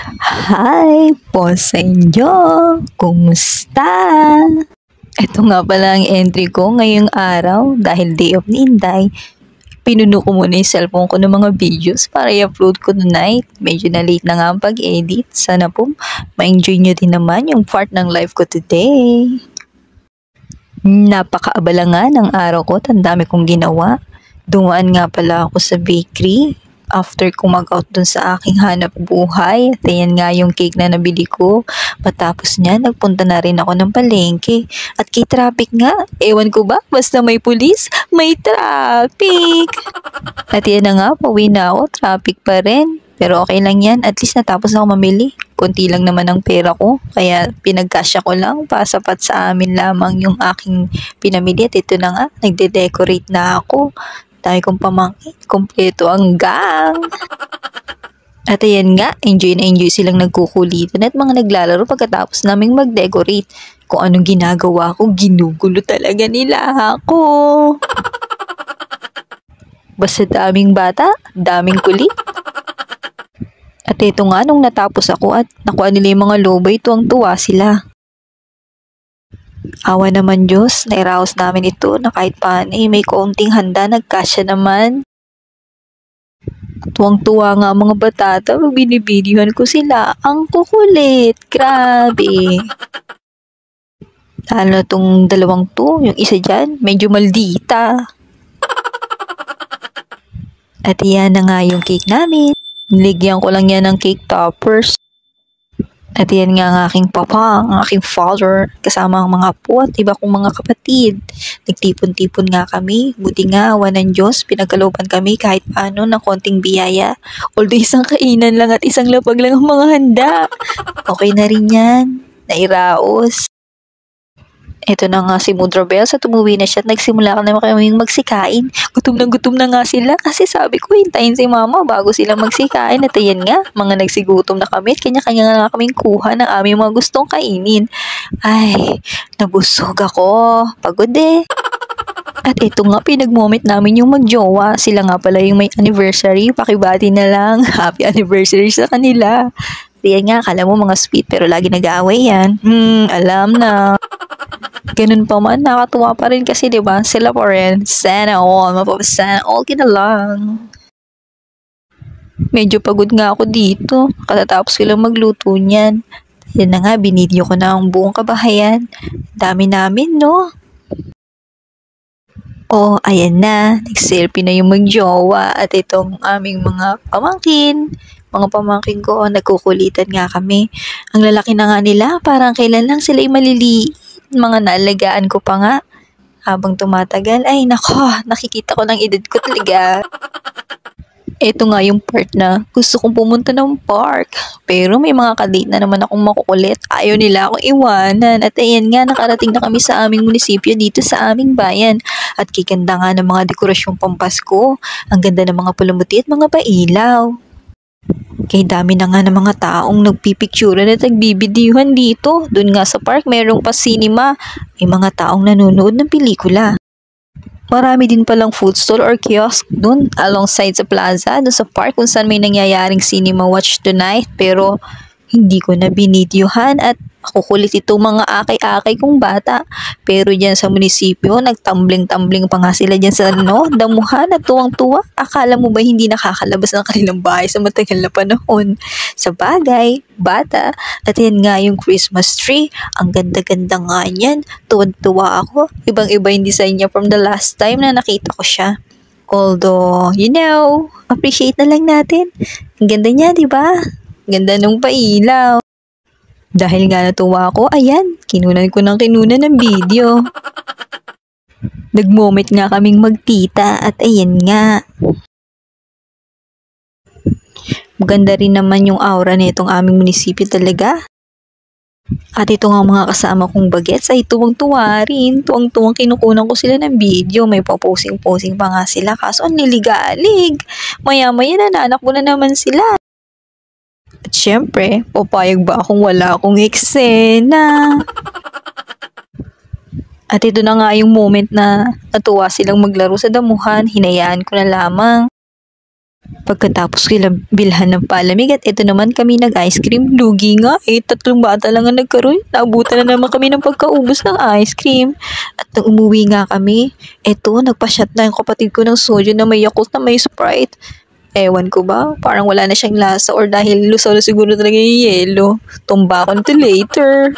Hi po sa inyo! Kumusta? Ito nga pala ang entry ko ngayong araw dahil day of ni Inday. Pinuno ko muna yung cellphone ko ng mga videos para i-upload ko tonight. Medyo na late na nga ang pag-edit. Sana po ma-enjoy nyo din naman yung part ng life ko today. Napakaabala nga ng araw ko. Ang dami kong ginawa. Dumaan nga pala ako sa bakery after ko mag-out dun sa aking hanap buhay. At ayan nga yung cake na nabili ko. Matapos niya, nagpunta na rin ako ng palengke. At kay traffic nga, ewan ko ba, basta may pulis, may traffic. At yan na nga, pauwi na ako, traffic pa rin. Pero okay lang yan, at least natapos na ako mamili. Konti lang naman ang pera ko, kaya pinagkasya ko lang, pasapat sa amin lamang yung aking pinamili. At ito na nga, nagde-decorate na ako. Dami kong pamangkin, kompleto ang gang. At ayan nga, enjoy na enjoy silang nagkukulitan at mga naglalaro pagkatapos naming mag-decorate. Kung anong ginagawa ko, ginugulo talaga nila ako. Basta daming bata, daming kulit. At ito nga, nung natapos ako at nakuha nila yung mga lobay, tuwang-tuwa sila. Awa naman Diyos, nairaos namin ito na kahit paano may kaunting handa, nagkasya naman. Tuwang-tuwa nga mga batata, pag binibidyohan ko sila, ang kukulit, grabe. Lalo na tong dalawang to, yung isa dyan, medyo maldita. At yan na nga yung cake namin. Niligyan ko lang yan ng cake toppers. At yan nga ang aking papa, ang aking father, kasama ang mga apo at iba kong mga kapatid. Nagtipon-tipon nga kami, buti nga awa ng Diyos, pinagkalooban kami kahit paano ng konting biyaya. Although isang kainan lang at isang lapag lang ang mga handa. Okay na rin yan, nairaos. Eto na nga si Mudra Bells at umuwi na siya at nagsimula ka naman kaming magsikain. Gutom na nga sila kasi sabi ko hintayin si mama bago sila magsikain. At ayan nga, mga nagsigutom na kami at kanya-kanya nga kaming kuha ng aming mga gustong kainin. Ay, nabusog ako. Pagod eh. At ito nga, pinag-moment namin yung magjowa. Sila nga pala yung may anniversary. Pakibati na lang. Happy anniversary sa kanila. Yan nga, akala mo mga sweet pero lagi nag-aaway yan. Alam na. Ganun pa man, nakatuwa pa rin kasi diba, sila pa rin. Sana all, mapapasana all kita lang. Medyo pagod nga ako dito. Katatapos ko lang magluto niyan. Yan na nga, binidyo ko na ang buong kabahayan. Dami namin, no? Oh, ayan na. Nag-selfie na yung magjowa at itong aming mga pamangkin. Mga pamangkin ko, nagkukulitan nga kami. Ang lalaki na nga nila, parang kailan lang sila maliliit. Mga naalagaan ko pa nga. Habang tumatagal, ay nako, nakikita ko ng edad ko talaga. Ito nga yung part na gusto kong pumunta ng park. Pero may mga kadate na naman akong makukulit. Ayaw nila akong iwanan. At ayan nga, nakarating na kami sa aming munisipyo dito sa aming bayan. At kikanda nga ng mga dekorasyong pampasko. Ang ganda ng mga pulamuti at mga pailaw. Kay dami na nga ng mga taong nagpipicturean at nagbibidyuhan dito. Doon nga sa park, mayroong pa cinema. May mga taong nanonood ng pelikula. Marami din palang food stall or kiosk doon alongside sa plaza, doon sa park kung saan may nangyayaring cinema watch tonight. Pero hindi ko na binidyuhan at kukulit itong mga akay-akay kong bata. Pero dyan sa munisipyo, nagtambling-tambling pa nga sila dyan sa damuhan at tuwang-tuwa. Akala mo ba hindi nakakalabas ng kanilang bahay sa matagal na panahon? Sa bagay, bata. At yan nga yung Christmas tree. Ang ganda-ganda nga yan. Tuwang-tuwa ako. Ibang-iba yung design niya from the last time na nakita ko siya. Although, appreciate na lang natin. Ang ganda niya, di ba? Ganda nung pailaw. Dahil nga natuwa ako, ayan, kinunan ko ng video. Nag-moment nga kaming magtita at ayan nga. Maganda rin naman yung aura na itong aming munisipyo talaga. At ito nga mga kasama kong bagets ay tuwang-tuwa rin. Tuwang-tuwang kinukunan ko sila ng video. May pa-posing-posing pa nga sila kaso ang niligalig. Maya-maya nananakbo na naman sila. At syempre, papayag ba akong wala akong eksena? At ito na nga yung moment na natuwa silang maglaro sa damuhan, hinayaan ko na lamang. Pagkatapos bilhan ng palamig at ito naman kami nag-ice cream. Lugi nga eh, 3 bata lang ang nagkaroon. Naabutan na naman kami ng pagkaubos ng ice cream. At nung umuwi nga kami, eto, nagpa-shot na yung kapatid ko ng soju na may Yakult na may Sprite. Ewan ko ba, parang wala na siyang lasa or dahil lusaw na siguro talaga yung yelo. Tumba ko nito later.